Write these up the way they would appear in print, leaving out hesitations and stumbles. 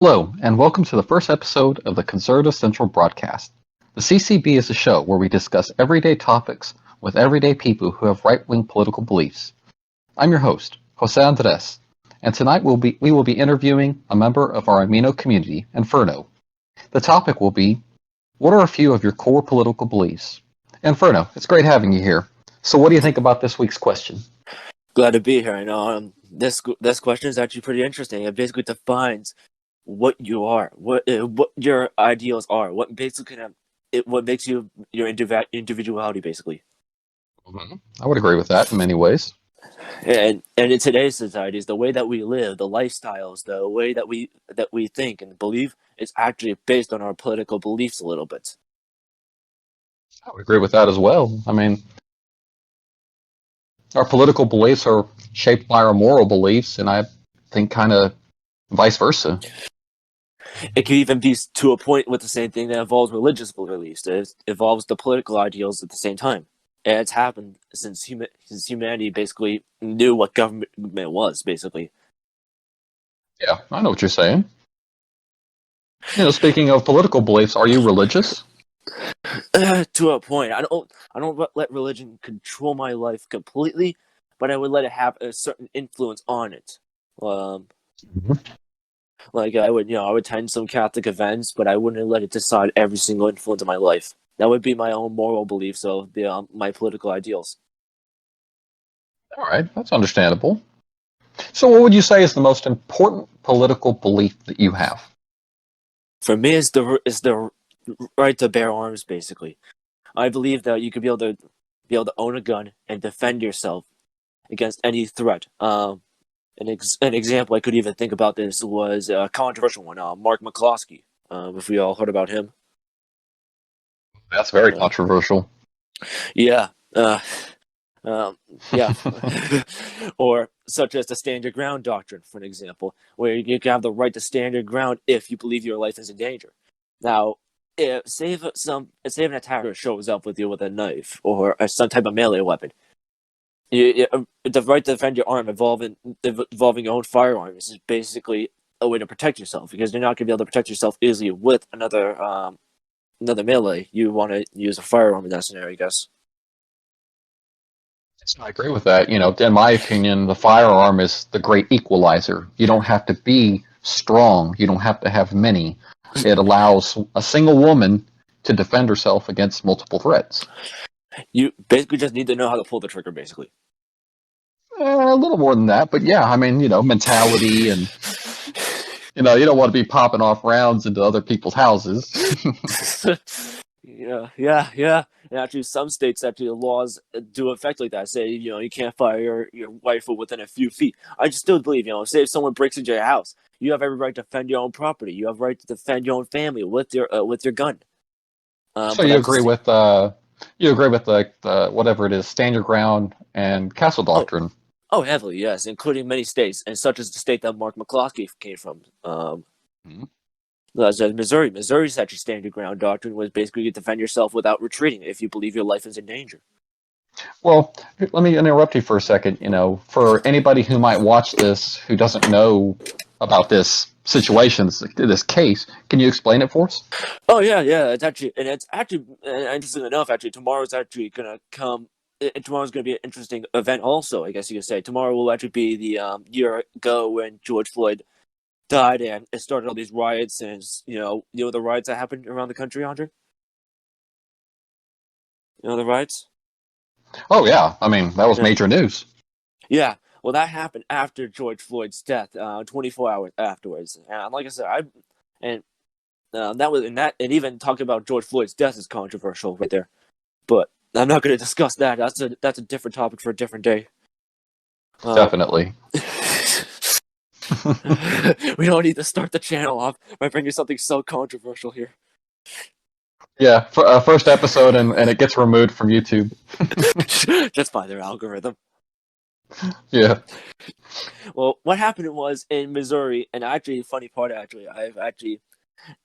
Hello, and welcome to the first episode of the Conservative Central Broadcast. The CCB is a show where we discuss everyday topics with everyday people who have right-wing political beliefs. I'm your host, Jose Andres, and tonight we will be interviewing a member of our Amino community, Inferno. The topic will be, what are a few of your core political beliefs? Inferno, it's great having you here. So what do you think about this week's question? Glad to be here. I know this question is actually pretty interesting. It basically defines what you are, what your ideals are, what basically what makes you your individuality, basically. I would agree with that in many ways. And in today's societies, the way that we live, the lifestyles, the way that we think and believe is actually based on our political beliefs a little bit. I would agree with that as well. I mean, our political beliefs are shaped by our moral beliefs, and I think kind of vice versa. It can even be to a point with the same thing that involves religious beliefs. It involves the political ideals at the same time. And it's happened since humanity basically knew what government was, basically. Yeah, I know what you're saying. Speaking of political beliefs, are you religious? To a point. I don't let religion control my life completely, but I would let it have a certain influence on it. Like I would attend some Catholic events, but I wouldn't let it decide every single influence of my life. That would be my own moral beliefs, so my political ideals. All right, that's understandable. So what would you say is the most important political belief that you have? For me, is the right to bear arms, basically. I believe that you could be able to own a gun and defend yourself against any threat. An example I could even think about this was a controversial one, Mark McCloskey, if we all heard about him. That's very controversial. Yeah. Yeah. Or such as the stand your ground doctrine, for an example, where you can have the right to stand your ground if you believe your life is in danger. Now, say an attacker shows up with you with a knife or some type of melee weapon, the right to defend your arm involving your own firearms is basically a way to protect yourself, because you're not going to be able to protect yourself easily with another melee. You want to use a firearm in that scenario, I guess. I agree with that. In my opinion, the firearm is the great equalizer. You don't have to be strong. You don't have to have many. It allows a single woman to defend herself against multiple threats. You basically just need to know how to pull the trigger, basically. A little more than that, but yeah, I mean, mentality and, you don't want to be popping off rounds into other people's houses. Yeah. And actually, some states, the laws do affect like that. Say, you can't fire your rifle within a few feet. I just still believe, say if someone breaks into your house, you have every right to defend your own property. You have a right to defend your own family with your gun. So you agree with the whatever it is, stand your ground and castle doctrine? Oh, heavily, yes, including many states, and such as the state that Mark McCloskey came from. Missouri. Missouri's actually stand your ground doctrine was basically you defend yourself without retreating if you believe your life is in danger. Well, let me interrupt you for a second. For anybody who might watch this who doesn't know about this situation, this case, can you explain it for us? Oh yeah. It's actually interesting enough. Actually, tomorrow's actually gonna come. Tomorrow's going to be an interesting event also, I guess you could say. Tomorrow will actually be the year ago when George Floyd died, and it started all these riots, and the riots that happened around the country, Andre? The riots? Oh yeah, I mean, that was major news. Yeah, well, that happened after George Floyd's death, 24 hours afterwards. And like I said, and even talking about George Floyd's death is controversial right there. But I'm not going to discuss that. That's a different topic for a different day. Definitely. We don't need to start the channel off by bringing something so controversial here. Yeah, first episode and it gets removed from YouTube. Just by their algorithm. Yeah. Well, what happened was in Missouri, and actually, funny part, I've actually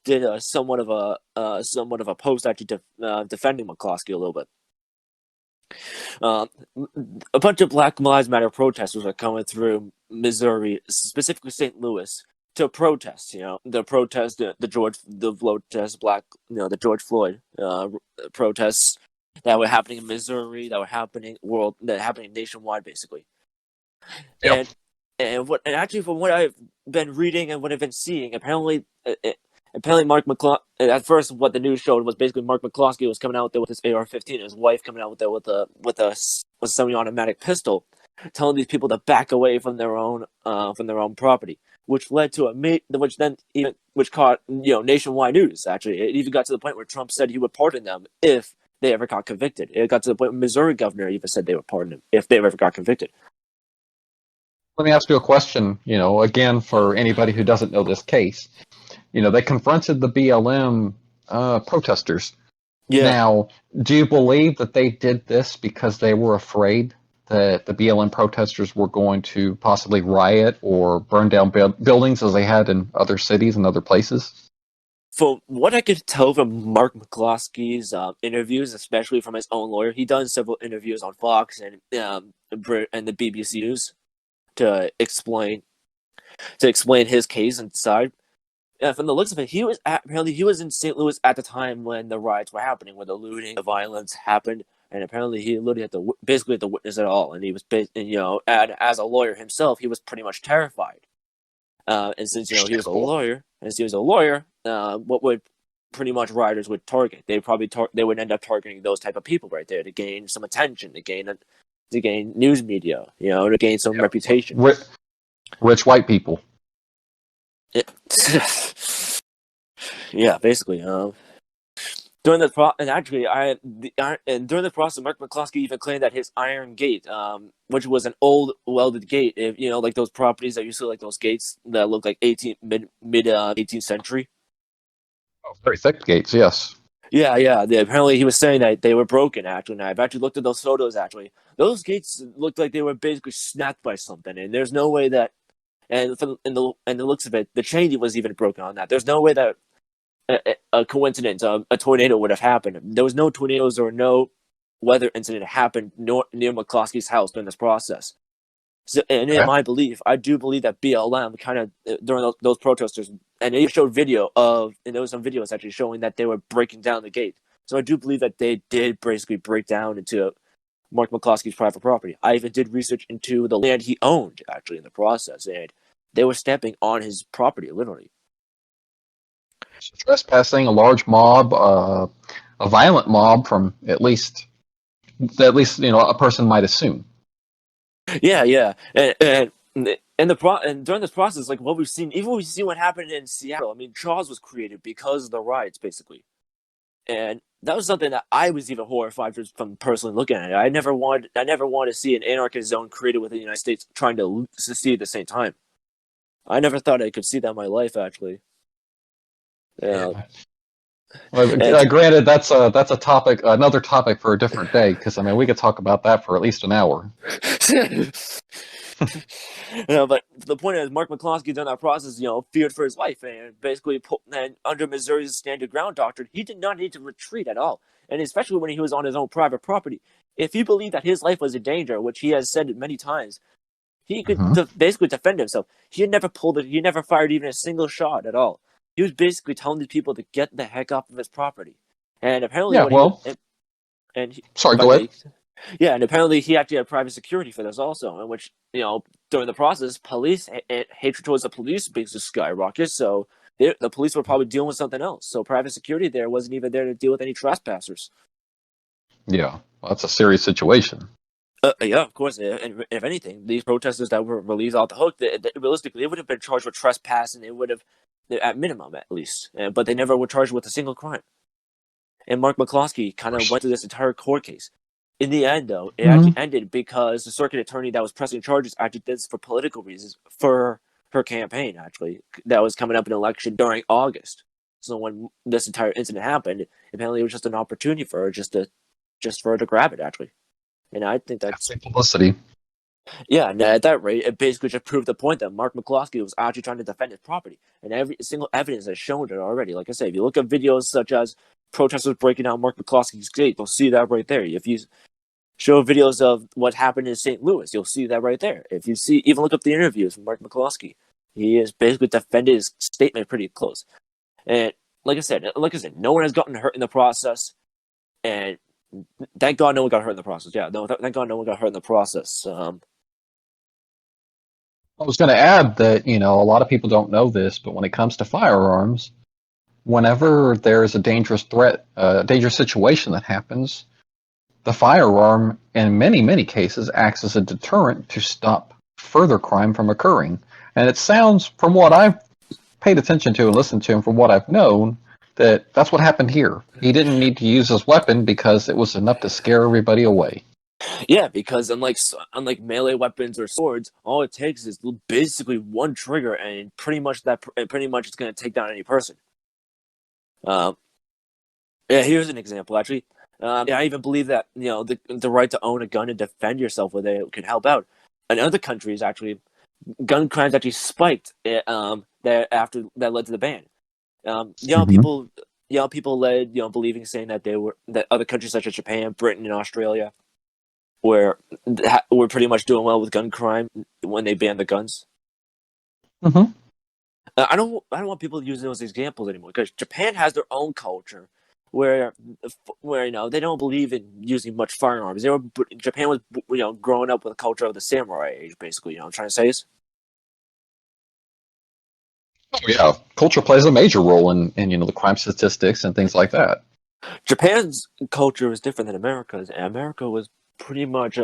did somewhat of a post actually defending McCloskey a little bit. A bunch of Black Lives Matter protesters are coming through Missouri, specifically St. Louis, to protest. The protest, the George Floyd protests that were happening in Missouri, that were happening nationwide, basically. Yep. And actually, from what I've been reading and what I've been seeing, apparently Mark McCloskey. At first, what the news showed was basically Mark McCloskey was coming out there with his AR-15, and his wife coming out there with a semi-automatic pistol, telling these people to back away from their own property, which led to which caught nationwide news. Actually, it even got to the point where Trump said he would pardon them if they ever got convicted. It got to the point where Missouri governor even said they would pardon him if they ever got convicted. Let me ask you a question, again, for anybody who doesn't know this case. They confronted the BLM protesters. Yeah. Now, do you believe that they did this because they were afraid that the BLM protesters were going to possibly riot or burn down buildings as they had in other cities and other places? From what I could tell from Mark McCloskey's interviews, especially from his own lawyer, he done several interviews on Fox and the BBC News to explain his case and side. From the looks of it, he was in St. Louis at the time when the riots were happening, when the looting, the violence happened, and apparently he literally had to witness it all. And he was, and as a lawyer himself, he was pretty much terrified. And since he was a lawyer, what would pretty much rioters would target? They would end up targeting those type of people right there to gain some attention, to gain news media, to gain some reputation. Rich white people. Yeah, basically. During the process, Mark McCloskey even claimed that his iron gate, which was an old welded gate, like those properties that you see, like those gates that look like mid 18th century. Oh, very thick gates, yes. Yeah. Apparently, he was saying that they were broken. Actually, and I've actually looked at those photos. Actually, those gates looked like they were basically snapped by something, and there's no way that. And the looks of it, the chain was even broken on that. There's no way that a coincidence, a tornado would have happened. There was no tornadoes or no weather incident happened near McCloskey's house during this process. So, and in my belief, I do believe that BLM kind of during those protesters, and they showed there was some videos actually showing that they were breaking down the gate. So I do believe that they did basically break down into Mark McCloskey's private property. I even did research into the land he owned actually in the process, and they were stepping on his property literally. So trespassing, a large mob, a violent mob from at least a person might assume. Yeah, and during this process, like what we've seen, even we see what happened in Seattle. I mean, Charles was created because of the riots, basically, and that was something that I was even horrified from personally looking at it. I never wanted to see an anarchist zone created within the United States trying to succeed at the same time. I never thought I could see that in my life, actually. Well, granted, that's a topic, another topic for a different day. Because we could talk about that for at least an hour. But the point is, Mark McCloskey during that process, feared for his life, and basically, under Missouri's stand your ground doctrine, he did not need to retreat at all, and especially when he was on his own private property. If he believed that his life was in danger, which he has said many times, he could basically defend himself. He never fired even a single shot at all. He was basically telling these people to get the heck off of his property, and apparently, go ahead. Yeah, and apparently he actually had private security for this also, in which, during the process, hatred towards the police basically skyrocketed, so the police were probably dealing with something else. So private security there wasn't even there to deal with any trespassers. Yeah, well, that's a serious situation. Yeah, of course. And if anything, these protesters that were released off the hook, realistically, they would have been charged with trespass, and they would have, at minimum at least, but they never were charged with a single crime. And Mark McCloskey kind of went through this entire court case. In the end, though, it actually ended because the circuit attorney that was pressing charges actually did this for political reasons for her campaign, actually, that was coming up in an election during August. So when this entire incident happened, apparently it was just an opportunity for her just for her to grab it, actually. And I think that's publicity. Yeah, and at that rate, it basically just proved the point that Mark McCloskey was actually trying to defend his property. And every single evidence has shown it already. Like I said, if you look at videos such as protesters breaking down Mark McCloskey's gate, you'll see that right there. If you show videos of what happened in St. Louis, you'll see that right there. If you even look up the interviews from Mark McCloskey, He has basically defended his statement pretty close. And like I said, no one has gotten hurt in the process, and thank God no one got hurt in the process. Yeah, no, thank God no one got hurt in the process. I was going to add that, a lot of people don't know this, but when it comes to firearms, whenever there's a dangerous threat, a dangerous situation that happens, the firearm, in many, many cases, acts as a deterrent to stop further crime from occurring. And it sounds, from what I've paid attention to and listened to, and from what I've known, that's what happened here. He didn't need to use his weapon because it was enough to scare everybody away. Yeah, because unlike melee weapons or swords, all it takes is basically one trigger, and pretty much it's going to take down any person. Yeah, here's an example. Actually, I even believe that the right to own a gun and defend yourself with it could help out. In other countries, actually, gun crimes actually spiked. That led to the ban. People led believing, saying that other countries such as Japan, Britain, and Australia were pretty much doing well with gun crime when they banned the guns. Mm-hmm. I don't want people using those examples anymore, because Japan has their own culture where they don't believe in using much firearms. Japan was growing up with a culture of the samurai age, basically. I'm trying to say is. Oh yeah, culture plays a major role in the crime statistics and things like that. Japan's culture is different than America's, and America was pretty much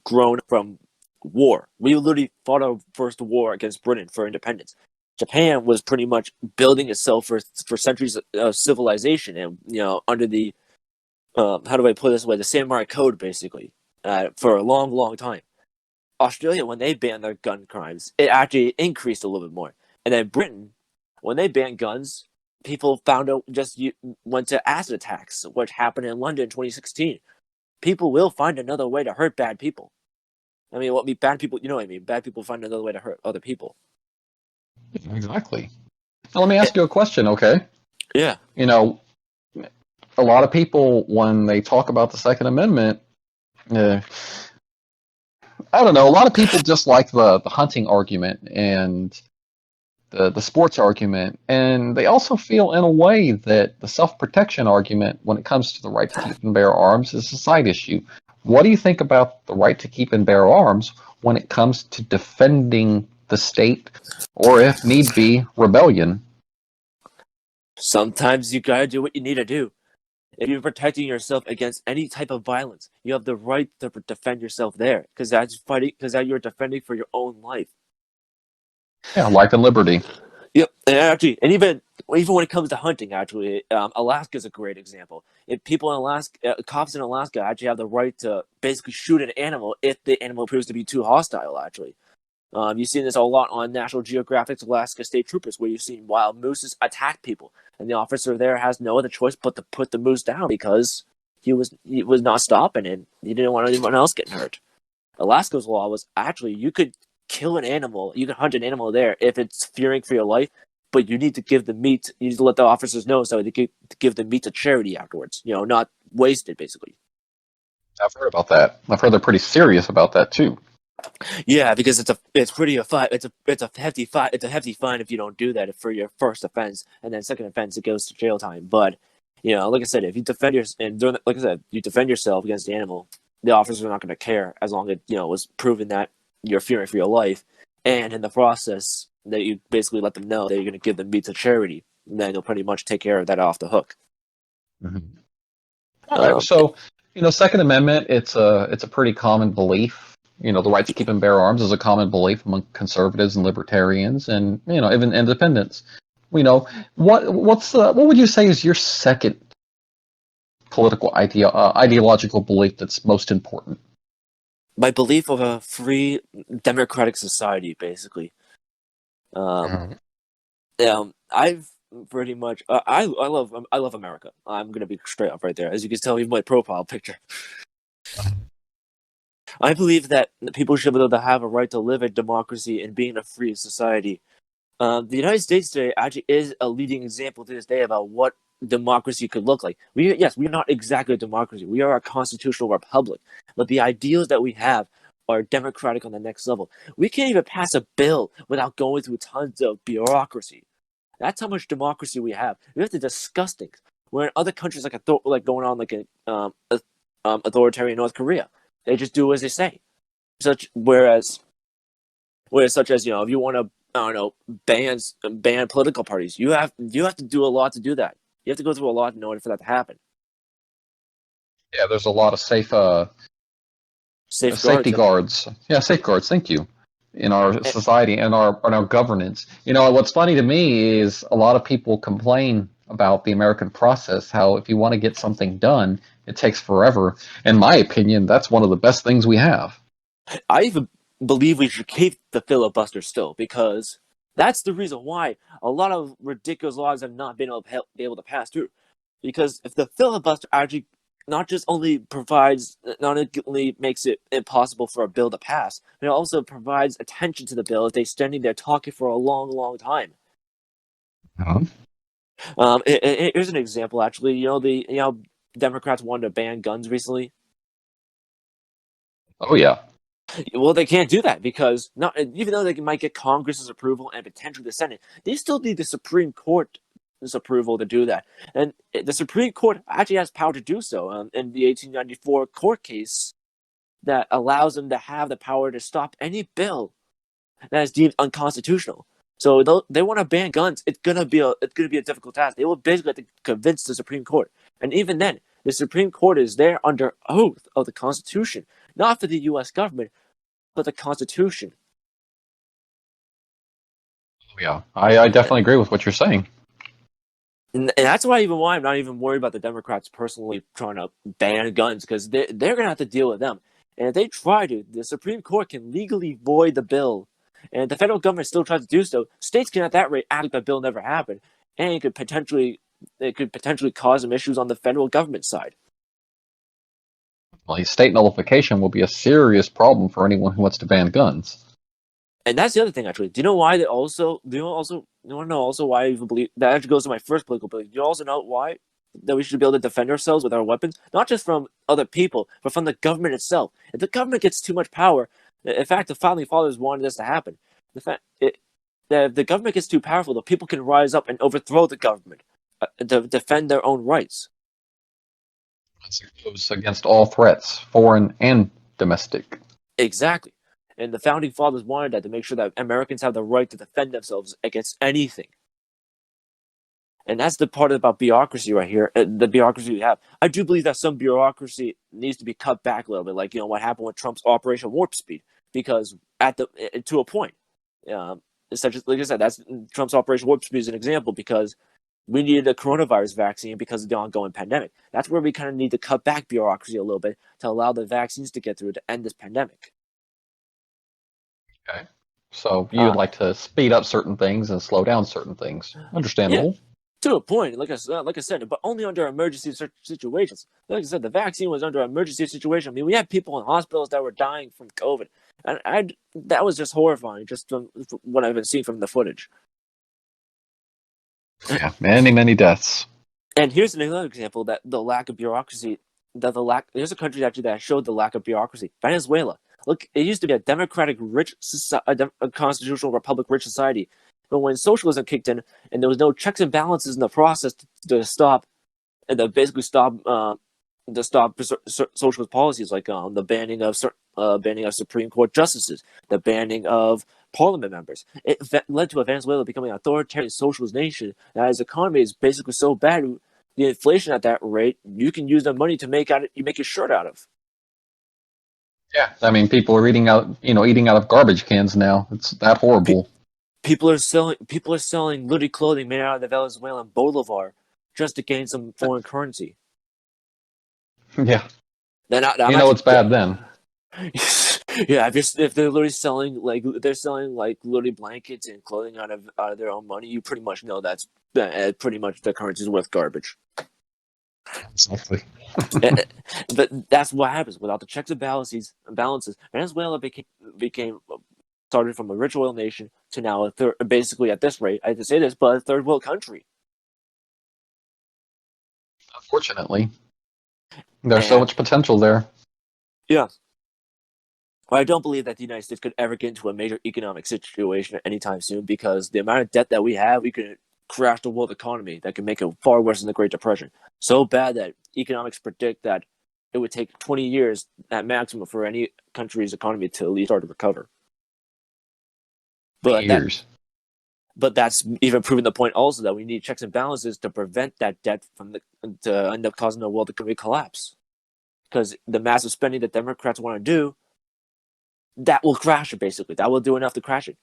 grown from war. We literally fought our first war against Britain for independence. Japan was pretty much building itself for centuries of civilization, and under the how do I put it this way, the samurai code, basically, for a long, long time. Australia, when they banned their gun crimes, it actually increased a little bit more. And then Britain, when they banned guns, people went to acid attacks, which happened in London in 2016. People will find another way to hurt bad people. I mean, bad people, you know what I mean? Bad people find another way to hurt other people. Exactly. Now, let me ask you a question, okay? Yeah. A lot of people, when they talk about the Second Amendment, I don't know, a lot of people just like the hunting argument and the sports argument, and they also feel in a way that the self-protection argument when it comes to the right to keep and bear arms is a side issue. What do you think about the right to keep and bear arms when it comes to defending the state, or if need be, rebellion? Sometimes you gotta do what you need to do. If you're protecting yourself against any type of violence, you have the right to defend yourself there, because you're defending for your own life. Yeah, life and liberty. Yep, and even when it comes to hunting, actually, Alaska is a great example. If people in Alaska, cops in Alaska, actually have the right to basically shoot an animal if the animal proves to be too hostile. Actually, you've seen this a lot on National Geographic's Alaska State Troopers, where you've seen wild mooses attack people, and the officer there has no other choice but to put the moose down because he was not stopping it. He didn't want anyone else getting hurt. Alaska's law was actually you could kill an animal, you can hunt an animal there if it's fearing for your life, but you need to give the meat. You need to let the officers know so they can give the meat to charity afterwards. Not waste it, basically. I've heard about that. I've heard they're pretty serious about that too. Yeah, because it's a hefty fine if you don't do that for your first offense, and then second offense it goes to jail time. But like I said, if you defend you defend yourself against the animal, the officers are not going to care as long as it was proven that you're fearing for your life, and in the process that you basically let them know that you're going to give them meat to charity, and then they'll pretty much take care of that off the hook. Mm-hmm. All right, so Second Amendment, it's a pretty common belief. The right to keep and bear arms is a common belief among conservatives and libertarians, and even independents. What would you say is your second political ideological belief that's most important? My belief of a free democratic society, basically. I've pretty much I love America. I'm gonna be straight up right there, as you can tell in my profile picture. I believe that people should be able to have a right to live in democracy and be in a free society. The United States today actually is a leading example to this day about what democracy could look like. We are not exactly a democracy. We are a constitutional republic. But the ideals that we have are democratic on the next level. We can't even pass a bill without going through tons of bureaucracy. That's how much democracy we have. We have to discuss things. Where in other countries, like going on like authoritarian North Korea, they just do as they say. Whereas such as if you want to ban political parties, you have to do a lot to do that. You have to go through a lot in order for that to happen. Yeah, there's a lot of safety guards. Yeah, safeguards. Thank you. In our society and our governance. What's funny to me is a lot of people complain about the American process, how if you want to get something done, it takes forever. In my opinion, that's one of the best things we have. I even believe we should keep the filibuster still, because that's the reason why a lot of ridiculous laws have not been able to pass through. Because if the filibuster actually not only makes it impossible for a bill to pass, but it also provides attention to the bill if they're standing there talking for a long, long time. Here's an example. Actually, Democrats wanted to ban guns recently. Oh yeah. Well, they can't do that because even though they might get Congress's approval and potentially the Senate, they still need the Supreme Court's approval to do that. And the Supreme Court actually has power to do so in the 1894 court case that allows them to have the power to stop any bill that is deemed unconstitutional. So they want to ban guns. It's gonna be a difficult task. They will basically have to convince the Supreme Court, and even then, the Supreme Court is there under oath of the Constitution, not for the U.S. government, but the Constitution. Yeah, I definitely agree with what you're saying. And that's why I'm not even worried about the Democrats personally trying to ban guns, because they're going to have to deal with them. And if they try to, the Supreme Court can legally void the bill. And if the federal government still tries to do so, states can at that rate act like the bill never happened. And it could potentially cause some issues on the federal government side. Well, state nullification will be a serious problem for anyone who wants to ban guns. And that's the other thing, actually. Do you know why you want to know also why I even believe that actually goes to my first political belief? Do you also know why that we should be able to defend ourselves with our weapons, not just from other people, but from the government itself? If the government gets too much power, in fact, the founding fathers wanted this to happen. That if the government gets too powerful, the people can rise up and overthrow the government to defend their own rights. It goes against all threats, foreign and domestic. Exactly. And the founding fathers wanted that to make sure that Americans have the right to defend themselves against anything. And that's the part about bureaucracy right here, the bureaucracy we have. I do believe that some bureaucracy needs to be cut back a little bit, like what happened with Trump's Operation Warp Speed, because to a point, such as, like I said, that's Trump's Operation Warp Speed is an example, because we needed a coronavirus vaccine because of the ongoing pandemic. That's where we kind of need to cut back bureaucracy a little bit to allow the vaccines to get through to end this pandemic. Okay. So you'd like to speed up certain things and slow down certain things. Understandable. Yeah, to a point, like I said, but only under emergency situations. Like I said, the vaccine was under an emergency situation. I mean, we had people in hospitals that were dying from COVID, and that was just horrifying, just from what I've been seeing from the footage. Yeah, many deaths. And here's another example that the lack of bureaucracy. There's a country actually that showed the lack of bureaucracy. Venezuela. Look, it used to be a democratic, a constitutional republic, rich society. But when socialism kicked in, and there was no checks and balances in the process to stop socialist policies, like the banning of Supreme Court justices, the banning of parliament members, it led to Venezuela becoming an authoritarian socialist nation. Now, its economy is basically so bad, the inflation at that rate, you can use the money to make your shirt out of. Yeah, I mean, people are eating out of garbage cans now. It's that horrible. People are selling literally clothing made out of the Venezuelan bolivar just to gain some foreign currency. Yeah. It's bad then. Yeah, if they're literally selling literally blankets and clothing out of their own money, you pretty much know that's pretty much the currency is worth garbage. Exactly. But that's what happens without the checks and balances. Venezuela became started from a rich oil nation to now basically at this rate, I hate to say this, but a third world country. Unfortunately, there's so much potential there. Yeah, But I don't believe that the United States could ever get into a major economic situation anytime soon, because the amount of debt that we have, we could crash the world economy that could make it far worse than the Great Depression. So bad that economics predict that it would take 20 years at maximum for any country's economy to at least start to recover. But that's even proving the point also that we need checks and balances to prevent that debt to end up causing the world economy collapse. Because the massive spending that Democrats want to do, that will crash it, basically. That will do enough to crash it.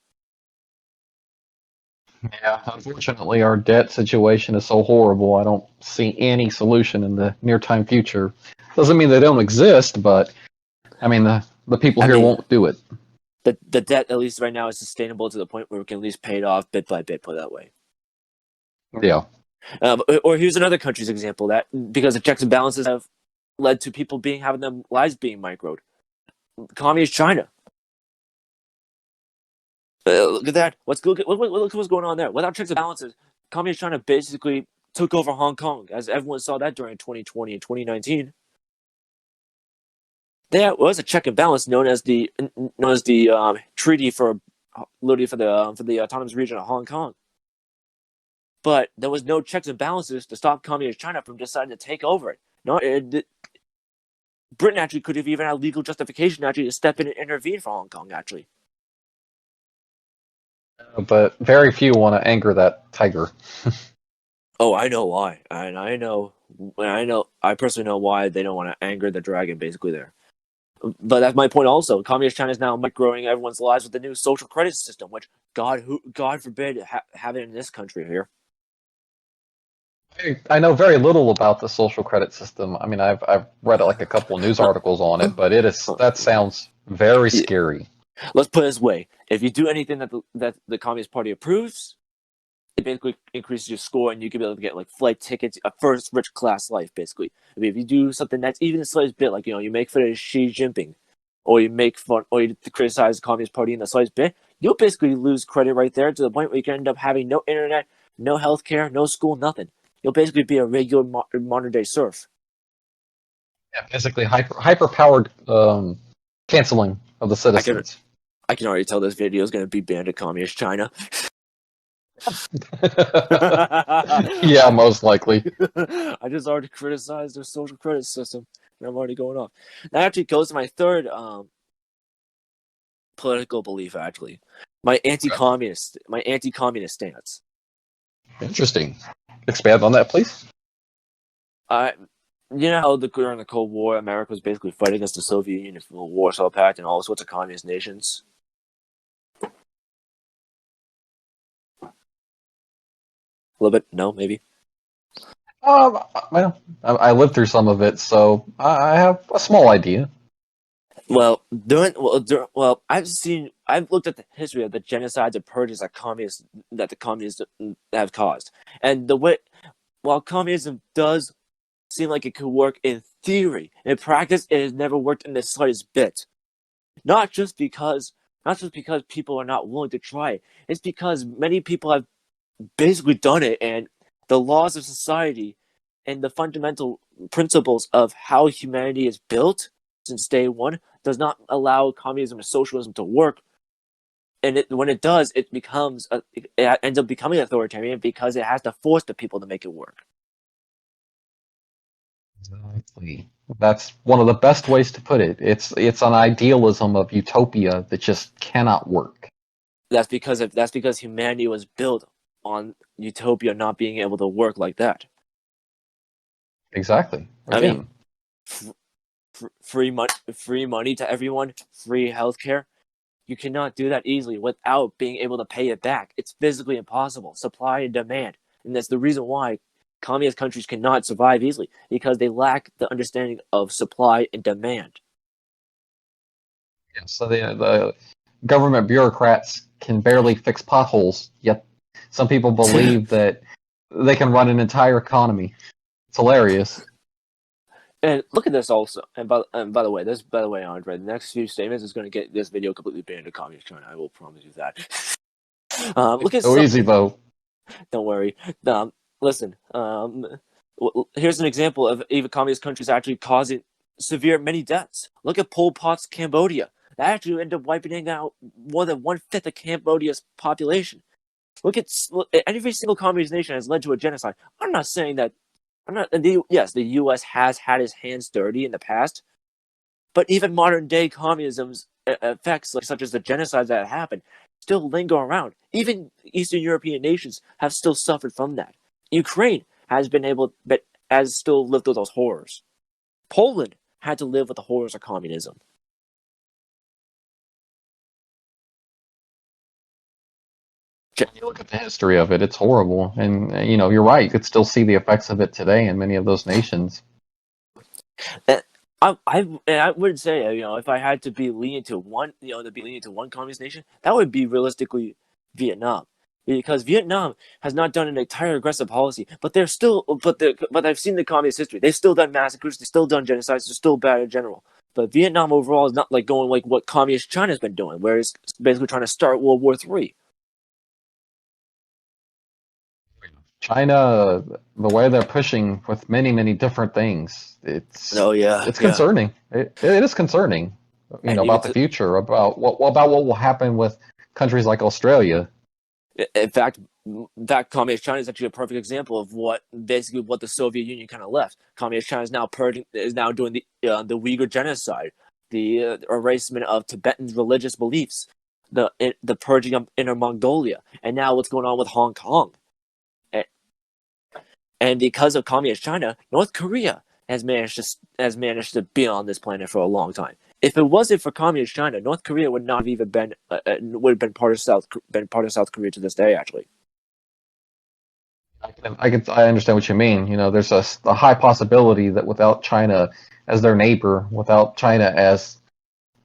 Yeah, unfortunately, our debt situation is so horrible. I don't see any solution in the near-time future. Doesn't mean they don't exist, but I mean the people here won't do it. The debt, at least right now, is sustainable to the point where we can at least pay it off bit by bit. Put it that way. Yeah. Or here's another country's example that because the checks and balances have led to people having their lives being microed. Communist China. Look at that. Look at what's going on there. Without checks and balances, Communist China basically took over Hong Kong, as everyone saw that during 2020 and 2019. There was a check and balance known as the Treaty for the Autonomous Region of Hong Kong. But there was no checks and balances to stop Communist China from deciding to take over it. Britain actually could have even had legal justification actually to step in and intervene for Hong Kong, actually. But very few want to anger that tiger. Oh, I know why. And I personally know why they don't want to anger the dragon, basically, there. But that's my point also. Communist China is now microing everyone's lives with the new social credit system, which, God forbid, have it in this country here. I know very little about the social credit system. I mean, I've read like a couple of news articles on it, but that sounds very scary. Let's put it this way: if you do anything that the Communist Party approves, it basically increases your score, and you can be able to get like flight tickets, a first rich class life. Basically, I mean, if you do something that's even the slightest bit, like you make fun of Xi Jinping, or you make fun, or you criticize the Communist Party in the slightest bit, you'll basically lose credit right there to the point where you can end up having no internet, no healthcare, no school, nothing. You'll basically be a regular modern day serf. Yeah, basically hyper powered canceling of the citizens. I can already tell this video is going to be banned in Communist China. Yeah, most likely. I just already criticized their social credit system, and I'm already going off. That actually goes to my third political belief. Actually, my anti-communist stance. Interesting. Expand on that, please. You know how during the Cold War, America was basically fighting against the Soviet Union, the Warsaw Pact, and all sorts of communist nations. A little bit, no, maybe. Well, I lived through some of it, so I have a small idea. I've looked at the history of the genocides and purges that the communists have caused, and while communism does seem like it could work in theory, in practice, it has never worked in the slightest bit. Not just because people are not willing to try it. It's because many people have basically done it, and the laws of society and the fundamental principles of how humanity is built since day one does not allow communism and socialism to work. And when it does, it ends up becoming authoritarian because it has to force the people to make it work. Exactly. That's one of the best ways to put it. It's an idealism of utopia that just cannot work. That's because humanity was built on utopia not being able to work like that. Exactly. Again. I mean, free money to everyone, free healthcare. You cannot do that easily without being able to pay it back. It's physically impossible. Supply and demand, and that's the reason why communist countries cannot survive easily, because they lack the understanding of supply and demand. Yeah, so the government bureaucrats can barely fix potholes, yet some people believe that they can run an entire economy. It's hilarious. And look at this also. And by the way, Andre, the next few statements is going to get this video completely banned in Communist China. I will promise you that. Look at so easy though. Don't worry. Listen. Here's an example of even communist countries actually causing many deaths. Look at Pol Pot's Cambodia. that actually ended up wiping out more than 1/5 of Cambodia's population. Look, every single communist nation has led to a genocide. I'm not saying that. Yes, the U.S. has had its hands dirty in the past, but even modern day communism's effects, such as the genocides that have happened, still linger around. Even Eastern European nations have still suffered from that. Ukraine has still lived through those horrors. Poland had to live with the horrors of communism. When you look at the history of it, it's horrible. And, you're right. You could still see the effects of it today in many of those nations. I would say, if I had to be lenient to one, communist nation, that would be realistically Vietnam, because Vietnam has not done an entire aggressive policy, but I've seen the communist history. They've still done massacres, they've still done genocides, they're still bad in general. But Vietnam overall is not like going like what communist China's been doing, where it's basically trying to start World War III. China, the way they're pushing with many, many different things, Oh yeah, it's yeah. concerning. It is concerning, And about the future, about what will happen with countries like Australia. In fact, communist China is actually a perfect example of what the Soviet Union kind of left. Communist China is now doing the Uyghur genocide, the erasement of Tibetan religious beliefs, the purging of Inner Mongolia, and now what's going on with Hong Kong. And because of communist China, North Korea has managed to be on this planet for a long time. If it wasn't for communist China, North Korea would not have even been part of South Korea to this day. Actually, I understand what you mean. There's a high possibility that without China as their neighbor, without China as,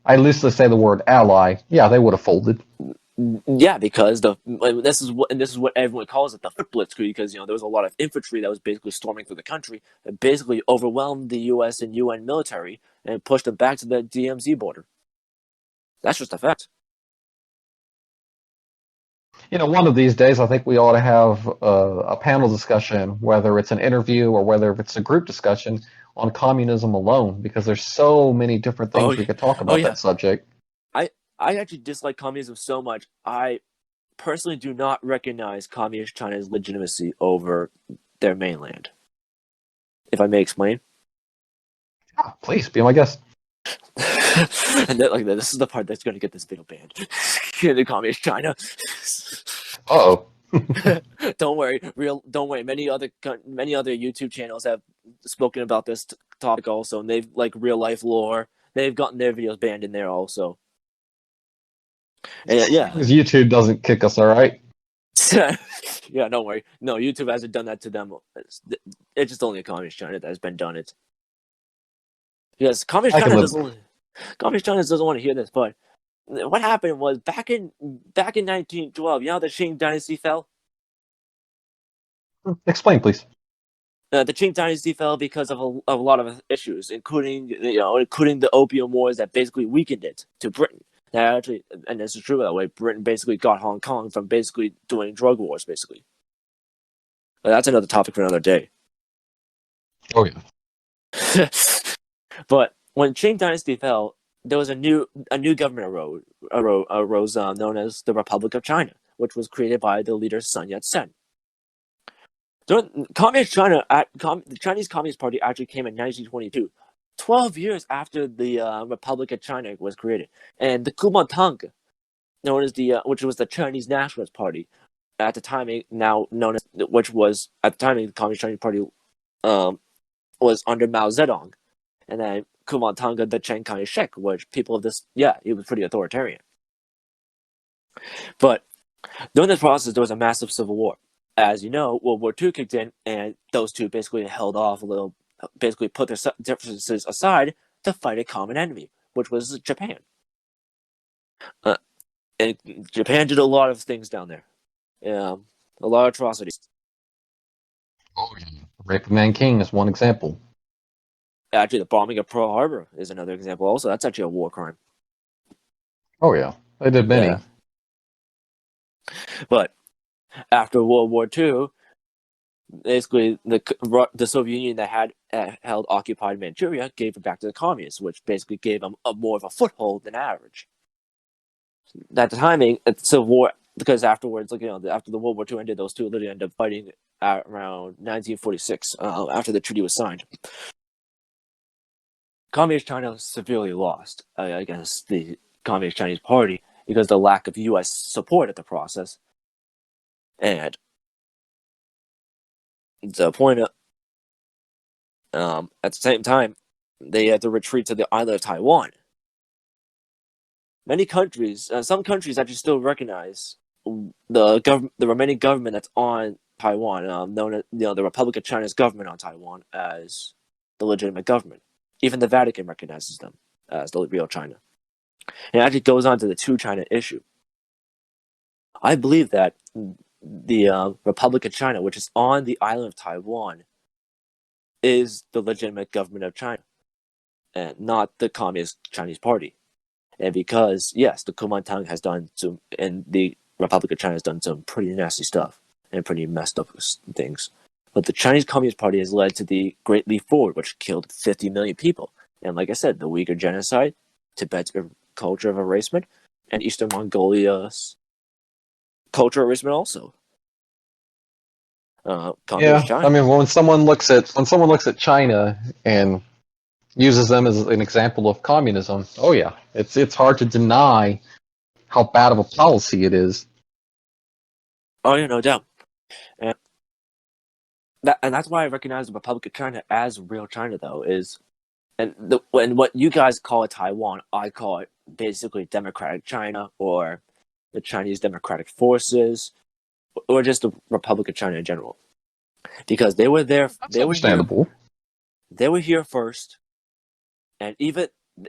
I loosely say the word ally, yeah, they would have folded. Yeah, because this is what everyone calls it, the foot blitzkrieg, because there was a lot of infantry that was basically storming through the country and basically overwhelmed the U.S. and UN military and pushed them back to the DMZ border. That's just a fact. One of these days, I think we ought to have a panel discussion, whether it's an interview or whether it's a group discussion on communism alone, because there's so many different things we could talk about that subject. I actually dislike communism so much. I personally do not recognize communist China's legitimacy over their mainland. If I may explain. Yeah, please be my guest. And this is the part that's going to get this video banned. The communist China. Oh. Don't worry. Many other YouTube channels have spoken about this topic also, and they've real life lore. They've gotten their videos banned in there also. And, yeah, because YouTube doesn't kick us, all right? Yeah, don't worry. No, YouTube hasn't done that to them. It's just only a communist China that has been done it. Yes, communist China doesn't want to hear this, but what happened was back in 1912, the Qing dynasty fell? Explain, please. The Qing dynasty fell because of a lot of issues, including the Opium Wars that basically weakened it to Britain. Actually, and this is true by the way, Britain basically got Hong Kong from basically doing drug wars, basically. But that's another topic for another day. Oh yeah. But when Qing dynasty fell, there was a new government arose known as the Republic of China, which was created by the leader Sun Yat-sen. The Chinese Communist Party actually came in 1922, 12 years after the Republic of China was created, and the Kuomintang, known as which was the Chinese Nationalist Party, at the time now known as, which was at the time the Communist Chinese Party, was under Mao Zedong, and then Kuomintang, the Chiang Kai-shek, which people of this, he was pretty authoritarian. But during this process, there was a massive civil war. As you know, World War II kicked in, and those two basically held off a little, basically put their differences aside to fight a common enemy, which was Japan. And Japan did a lot of things down there. A lot of atrocities. Oh, yeah. Rape of Nanking is one example. Actually, the bombing of Pearl Harbor is another example also. That's actually a war crime. Oh, yeah. They did many. Yeah. But after World War II, basically the Soviet Union that had held occupied Manchuria gave it back to the communists, which basically gave them more of a foothold than average. At the timing, the Civil War, because afterwards, after the World War II ended, those two literally ended up fighting around 1946 after the treaty was signed. Communist China severely lost against the Communist Chinese Party because of the lack of U.S. support at the process. And the point at the same time, they had to retreat to the island of Taiwan. Many countries, some countries actually still recognize the remaining government that's on Taiwan, known as the Republic of China's government on Taiwan, as the legitimate government. Even the Vatican recognizes them as the real China. And it actually goes on to the two China issue. I believe that the Republic of China, which is on the island of Taiwan, is the legitimate government of China, and not the Communist Chinese Party. And because, yes, the Kuomintang has done some, and the Republic of China has done some pretty nasty stuff and pretty messed up things. But the Chinese Communist Party has led to the Great Leap Forward, which killed 50 million people. And like I said, the Uyghur genocide, Tibet's culture of erasement, and Eastern Mongolia's culture erasement also. China. I mean, when someone looks at China and uses them as an example of communism, oh yeah, it's hard to deny how bad of a policy it is. Oh yeah, no doubt. And that's why I recognize the Republic of China as real China, though, and what you guys call it Taiwan, I call it basically Democratic China, or the Chinese Democratic Forces, or just the Republic of China in general, because they were there. That's understandable. They were here first, and by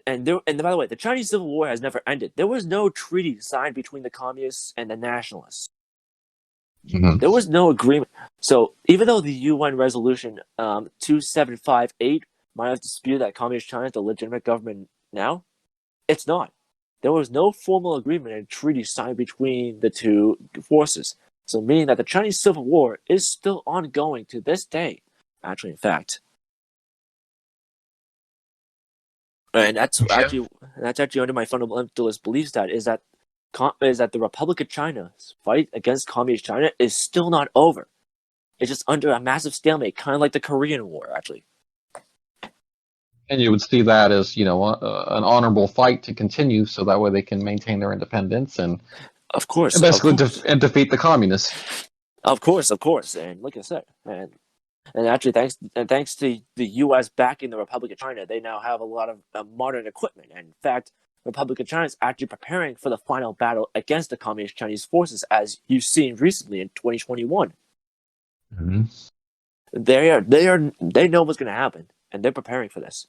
the way, the Chinese Civil War has never ended. There was no treaty signed between the communists and the nationalists. Mm-hmm. There was no agreement. So even though the UN resolution 2758 might have disputed that Communist China is the legitimate government now, it's not. There was no formal agreement and treaty signed between the two forces. So meaning that the Chinese Civil War is still ongoing to this day. Actually, in fact. And that's actually under my fundamentalist beliefs that the Republic of China's fight against Communist China is still not over. It's just under a massive stalemate, kind of like the Korean War, actually. And you would see that as, an honorable fight to continue, so that way they can maintain their independence and, of course, and basically defeat the communists. Of course, and like I said, and actually, thanks to the U.S. backing the Republic of China, they now have a lot of modern equipment. And in fact, the Republic of China is actually preparing for the final battle against the Communist Chinese forces, as you've seen recently in 2021. Mm-hmm. They know what's going to happen, and they're preparing for this.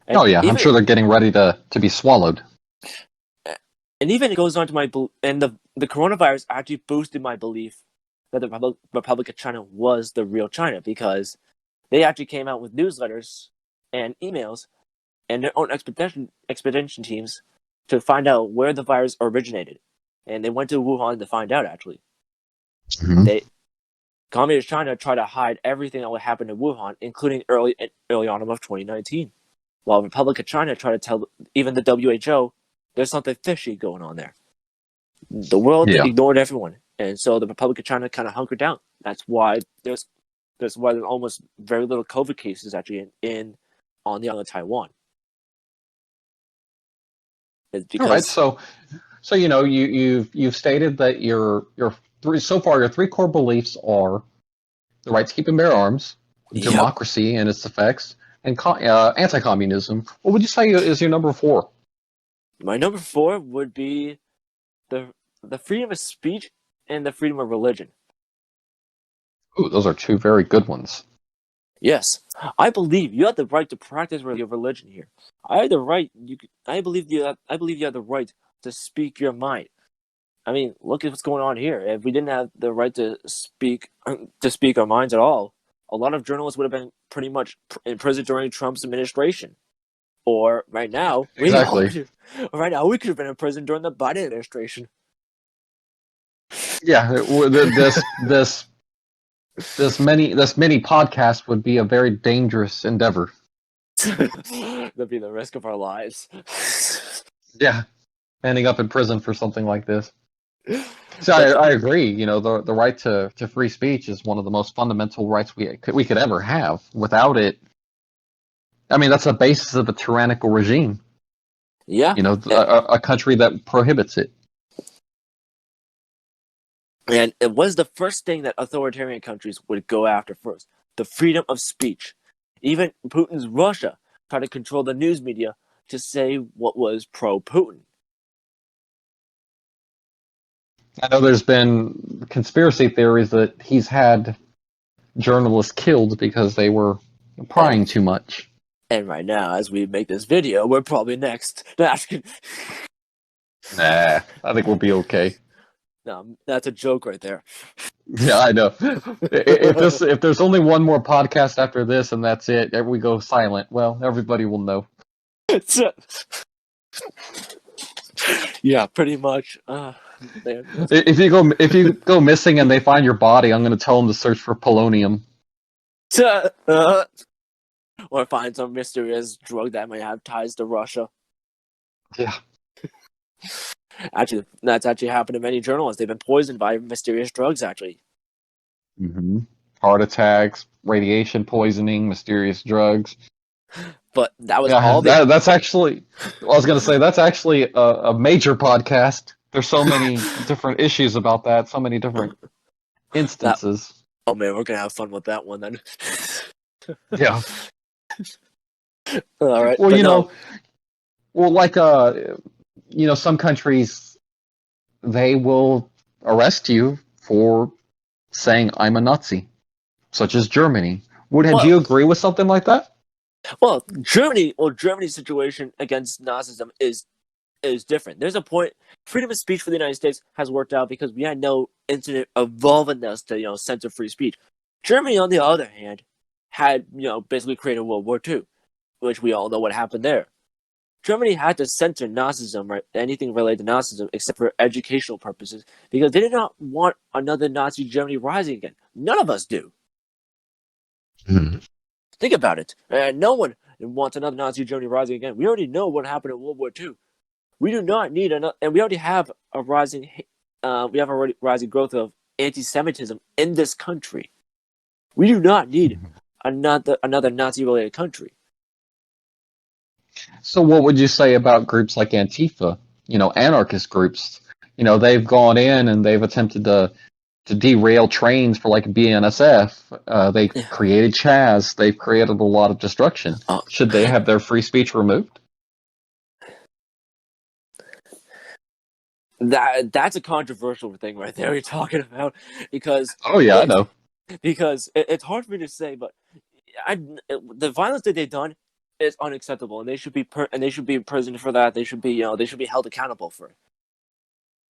And I'm sure they're getting ready to be swallowed. And even it goes on to the coronavirus actually boosted my belief that the Republic of China was the real China, because they actually came out with newsletters and emails and their own expedition teams to find out where the virus originated. And they went to Wuhan to find out, actually. Mm-hmm. Communist China tried to hide everything that would happen in Wuhan, including early autumn of 2019. While the Republic of China tried to tell even the WHO there's something fishy going on there. The world ignored everyone. And so the Republic of China kind of hunkered down. That's why there's almost very little COVID cases actually on the island of Taiwan. It's because, all right, so you've stated that your three core beliefs are the right to keep and bear arms, democracy and its effects, and anti-communism. What would you say is your number 4? My number 4 would be the freedom of speech and the freedom of religion. Ooh, those are 2 very good ones. Yes, I believe you have the right to practice your religion here. I believe you have the right to speak your mind. I mean, look at what's going on here. If we didn't have the right to speak our minds at all, a lot of journalists would have been pretty much in prison during Trump's administration. Or right now, we could have been in prison during the Biden administration. Yeah, this many podcast would be a very dangerous endeavor. That'd be the risk of our lives. Yeah, ending up in prison for something like this. So That's I agree. You know, the right to free speech is one of the most fundamental rights we could ever have. Without it, I mean, that's the basis of a tyrannical regime. yeah. You know, a country that prohibits it. And it was the first thing that authoritarian countries would go after first: the freedom of speech. Even Putin's Russia tried to control the news media to say what was pro-Putin. I know there's been conspiracy theories that he's had journalists killed because they were prying too much. And right now, as we make this video, we're probably next. Nah, I think we'll be okay. No, that's a joke right there. Yeah, I know. If there's only one more podcast after this and that's it, we go silent. Well, everybody will know. Yeah, pretty much. If you go missing and they find your body, I'm going to tell them to search for polonium. Or find some mysterious drug that might have ties to Russia. Yeah. Actually, that's actually happened to many journalists. They've been poisoned by mysterious drugs, actually. Mm-hmm. Heart attacks, radiation poisoning, mysterious drugs. But that was all. That's actually. I was going to say that's actually a major podcast. There's so many different issues about that. So many different instances. Oh man, we're gonna have fun with that one then. Yeah. All right. Well, you know, like some countries, they will arrest you for saying I'm a Nazi, such as Germany. Had you agree with something like that? Well, Germany's situation against Nazism is different. There's a point. Freedom of speech for the United States has worked out because we had no incident involving us to censor free speech. Germany, on the other hand, had basically created World War II, which we all know what happened there. Germany had to censor Nazism, right? Anything related to Nazism, except for educational purposes, because they did not want another Nazi Germany rising again. None of us do. Mm-hmm. Think about it. No one wants another Nazi Germany rising again. We already know what happened in World War II. We do not need another, and we already have a rising growth of anti-Semitism in this country. We do not need another Nazi-related country. So, what would you say about groups like Antifa? Anarchist groups. They've gone in and they've attempted to derail trains for like BNSF. They created Chaz. They've created a lot of destruction. Should they have their free speech removed? That's a controversial thing right there you're talking about, because I know, because it's hard for me to say, but the violence that they've done is unacceptable, and they should be imprisoned for that. They should be held accountable for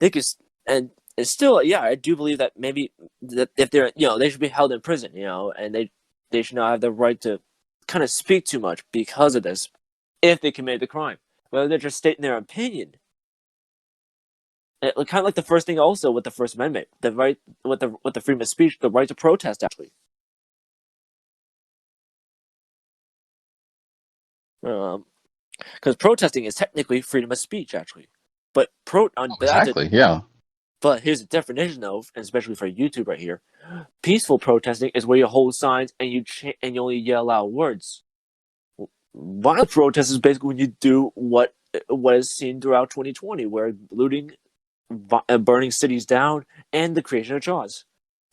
it. And it's still, I do believe that maybe that if they're they should be held in prison, and they should not have the right to kind of speak too much because of this if they committed the crime, whether they're just stating their opinion. Kind of like the first thing also with the First Amendment, the right with the freedom of speech, the right to protest, actually. Because protesting is technically freedom of speech, actually. But exactly, yeah. But here's the definition, though, and especially for YouTube right here: peaceful protesting is where you hold signs and you only yell out words. Violent protest is basically when you do what is seen throughout 2020, where looting, burning cities down, and the creation of chaos.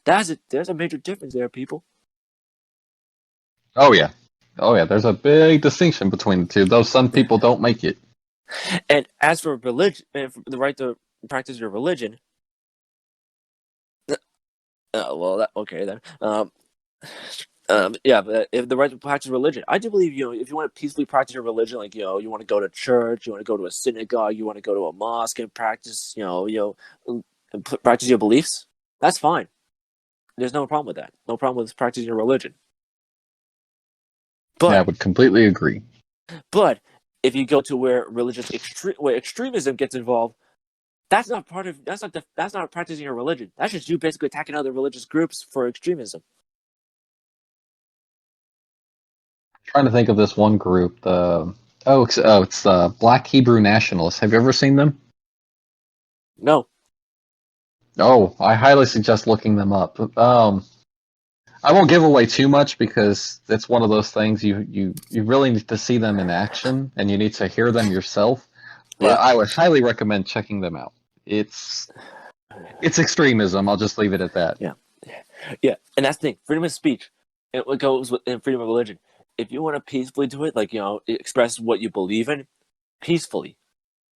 There's a major difference there, people. Oh yeah. There's a big distinction between the two, though some people don't make it. And as for religion, and for the right to practice your religion, okay then. But if the right to practice religion, I do believe if you want to peacefully practice your religion, like you want to go to church, you want to go to a synagogue, you want to go to a mosque and practice practice your beliefs, that's fine. There's no problem with that. No problem with practicing your religion. But I would completely agree. But if you go to where where extremism gets involved, that's not practicing your religion. That's just you basically attacking other religious groups for extremism. trying to think of this one group. It's the Black Hebrew Nationalists. Have you ever seen them? No. Oh, I highly suggest looking them up. I won't give away too much because it's one of those things you really need to see them in action and you need to hear them yourself. But Yeah. I would highly recommend checking them out. It's extremism. I'll just leave it at that. Yeah, and that's the thing. Freedom of speech, and what goes with and freedom of religion. If you want to peacefully do it, express what you believe in peacefully,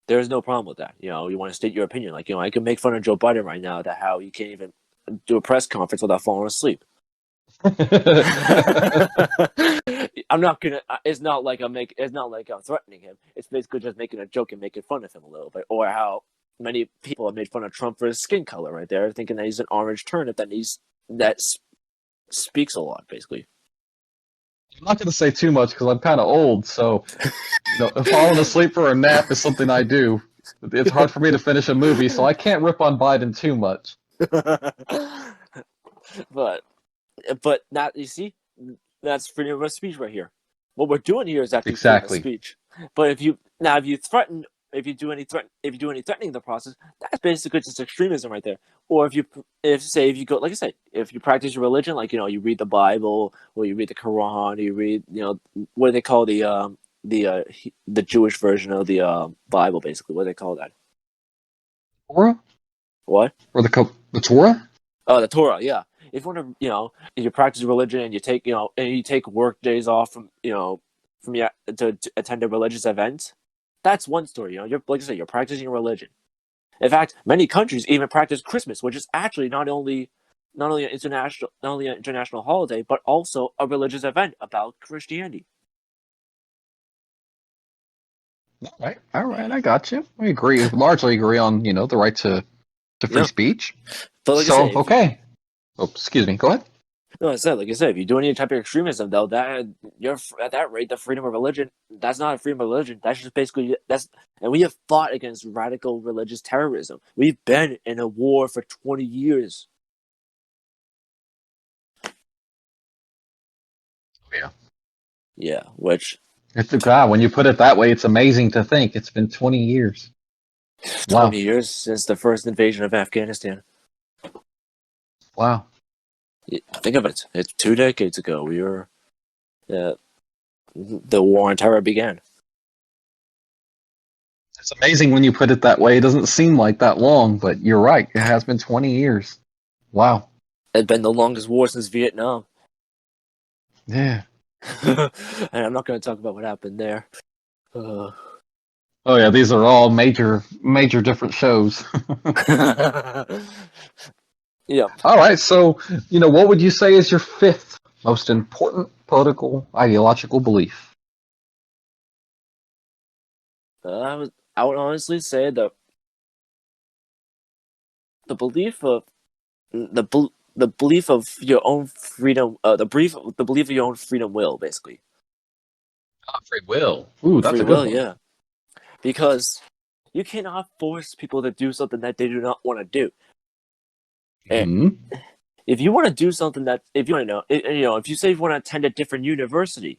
there's no problem with that. You want to state your opinion. I can make fun of Joe Biden right now that how you can't even do a press conference without falling asleep. I'm not gonna. It's not like I'm threatening him. It's basically just making a joke and making fun of him a little bit, or how many people have made fun of Trump for his skin color right there, thinking that he's an orange turnip that speaks a lot, basically. I'm not going to say too much because I'm kind of old, so falling asleep for a nap is something I do. It's hard for me to finish a movie, so I can't rip on Biden too much. but not, you see, that's freedom of speech right here. What we're doing here is actually freedom of speech. But if you do any threatening the process, that's basically just extremism right there. Or if you go, like I said, if you practice your religion, you read the Bible or you read the Quran, you read, what do they call the Jewish version of the Bible, basically? What do they call that? Torah? What? Or the Torah? Oh, the Torah, yeah. If you want to, if you practice religion and you take work days off to attend a religious event, that's one story. You're, like I said, you're practicing your religion. In fact, many countries even practice Christmas, which is actually not only an international holiday, but also a religious event about Christianity. All right, I got you. We largely agree on the right to free speech. But like I said, okay. Oh, excuse me. Go ahead. No, like I said, if you do any type of extremism, though, you're at that rate, the freedom of religion, that's not a freedom of religion. That's just basically and we have fought against radical religious terrorism. We've been in a war for 20 years. Yeah. Yeah, which God, when you put it that way, it's amazing to think it's been 20 years. 20 years since the first invasion of Afghanistan. Wow. Think of it. It's 2 decades ago. The war on terror began. It's amazing when you put it that way. It doesn't seem like that long, but you're right. It has been 20 years. Wow. It's been the longest war since Vietnam. Yeah. And I'm not going to talk about what happened there. Oh yeah, these are all major different shows. Yeah. All right, so what would you say is your fifth most important political ideological belief? I would honestly say the belief of the belief of your own freedom, the belief of your own freedom will, basically. Free will. Ooh, that's free a good will, one. yeah. Because you cannot force people to do something that they do not want to do. Mm-hmm. If you want to do something if you say you want to attend a different university,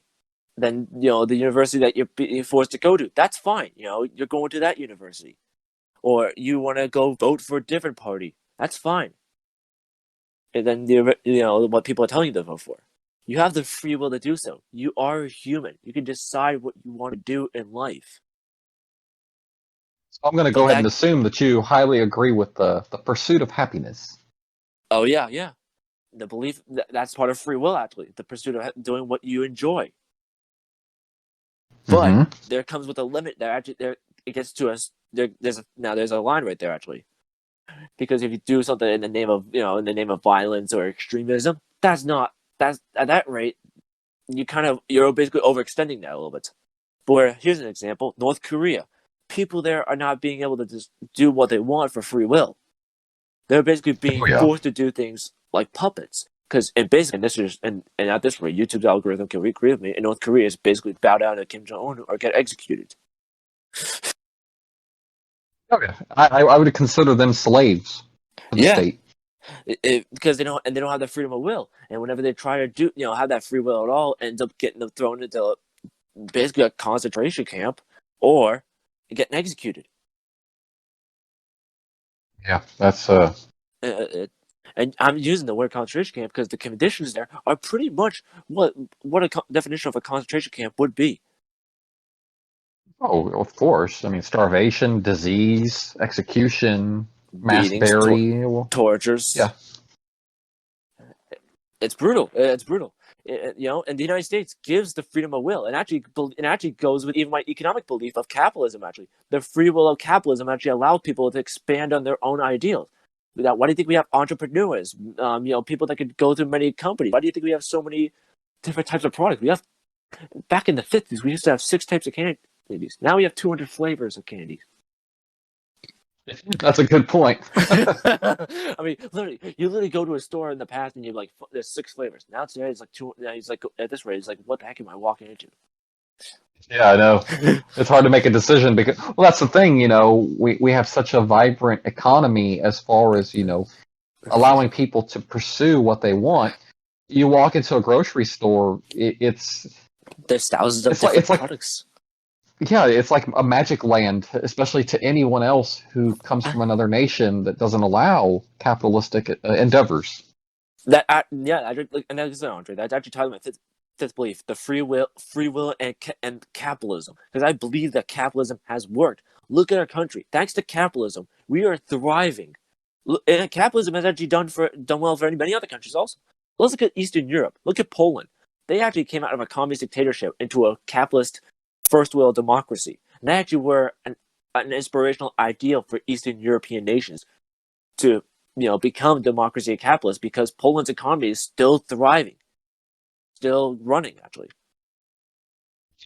then the university that you're being forced to go to, that's fine. You're going to that university, or you want to go vote for a different party, that's fine. And then what people are telling you to vote for, you have the free will to do so. You are a human. You can decide what you want to do in life. So I'm going to go ahead and assume that you highly agree with the pursuit of happiness. Oh yeah. The belief that's part of free will, actually, the pursuit of doing what you enjoy. But there comes with a limit. It gets to us. There's a line right there, actually, because if you do something in the name of violence or extremism, that's at that rate, you're basically overextending that a little bit. But here's an example: North Korea. People there are not being able to just do what they want for free will. They're basically being forced to do things like puppets. Because at this rate, YouTube's algorithm can agree with me. In North Korea, is basically bow down to Kim Jong-un or get executed. Okay, I would consider them slaves of the state. because they don't have the freedom of will, and whenever they try to do have that free will at all, ends up getting them thrown into basically a concentration camp or getting executed. Yeah, that's And I'm using the word concentration camp because the conditions there are pretty much what a definition of a concentration camp would be. Oh, of course. I mean, starvation, disease, execution, mass Beatings, burial. tortures. Yeah. It's brutal. It's brutal. And the United States gives the freedom of will, and actually goes with even my economic belief of capitalism. Actually, the free will of capitalism actually allows people to expand on their own ideals. Why do you think we have entrepreneurs? People that could go through many companies. Why do you think we have so many different types of products? We have back in the 50s, we used to have 6 types of candies. Now we have 200 flavors of candies. That's a good point. I mean, you literally go to a store in the past and you're like, there's 6 flavors. Now today it's like 2. He's like, at this rate, it's like, what the heck am I walking into? Yeah, I know. It's hard to make a decision because, well, that's the thing, we have such a vibrant economy as far as, allowing people to pursue what they want. You walk into a grocery store, there's thousands of different products. Yeah, it's like a magic land, especially to anyone else who comes from another nation that doesn't allow capitalistic endeavors. And that's Andre. That's actually talking about fifth belief: the free will, and capitalism. Because I believe that capitalism has worked. Look at our country. Thanks to capitalism, we are thriving. And capitalism has actually done well for many other countries also. Let's look at Eastern Europe. Look at Poland. They actually came out of a communist dictatorship into a capitalist first world democracy. And they actually were an inspirational ideal for Eastern European nations to become democracy and capitalist, because Poland's economy is still thriving, still running actually.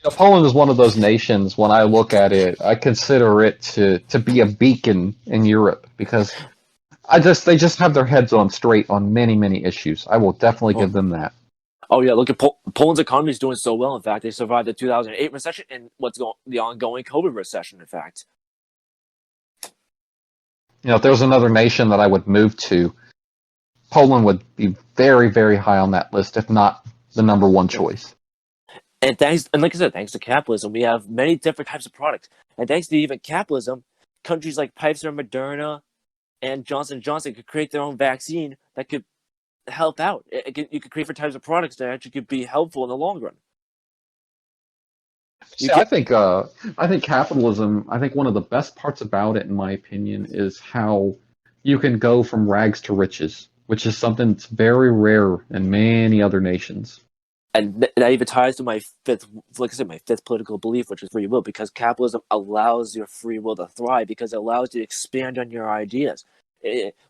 Poland is one of those nations, when I look at it, I consider it to be a beacon in Europe, because they just have their heads on straight on many, many issues. I will definitely give them that. Oh yeah, look at Poland's economy is doing so well. In fact, they survived the 2008 recession and the ongoing COVID recession. In fact, if there was another nation that I would move to, Poland would be very, very high on that list, if not the number one choice. And like I said, thanks to capitalism, we have many different types of products. And thanks to even capitalism, countries like Pfizer, Moderna, and Johnson & Johnson could create their own vaccine that could help out. You could create different types of products that actually could be helpful in the long run. I think capitalism, I think one of the best parts about it, in my opinion, is how you can go from rags to riches, which is something that's very rare in many other nations. And that even ties to my fifth political belief, which is free will, because capitalism allows your free will to thrive, because it allows you to expand on your ideas.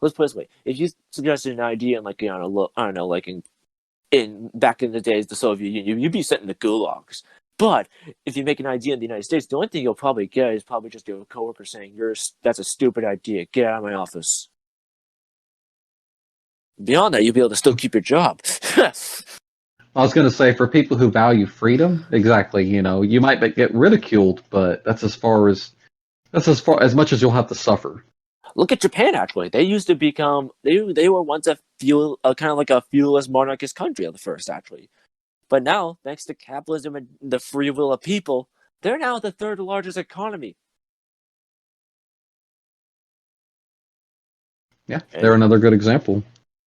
Let's put it this way: if you suggested an idea in in back in the days, the Soviet Union, you'd be sent in the gulags. But if you make an idea in the United States, the only thing you'll probably get is probably just your coworker saying, "That's a stupid idea. Get out of my office." Beyond that, you'll be able to still keep your job. I was going to say, for people who value freedom, exactly. You might get ridiculed, but that's as much as you'll have to suffer. Look at Japan. Actually, they used to become they were once a kind of like a feudalist monarchist country at the first, actually, but now thanks to capitalism and the free will of people, they're now the 3rd largest economy. Yeah, they're another good example.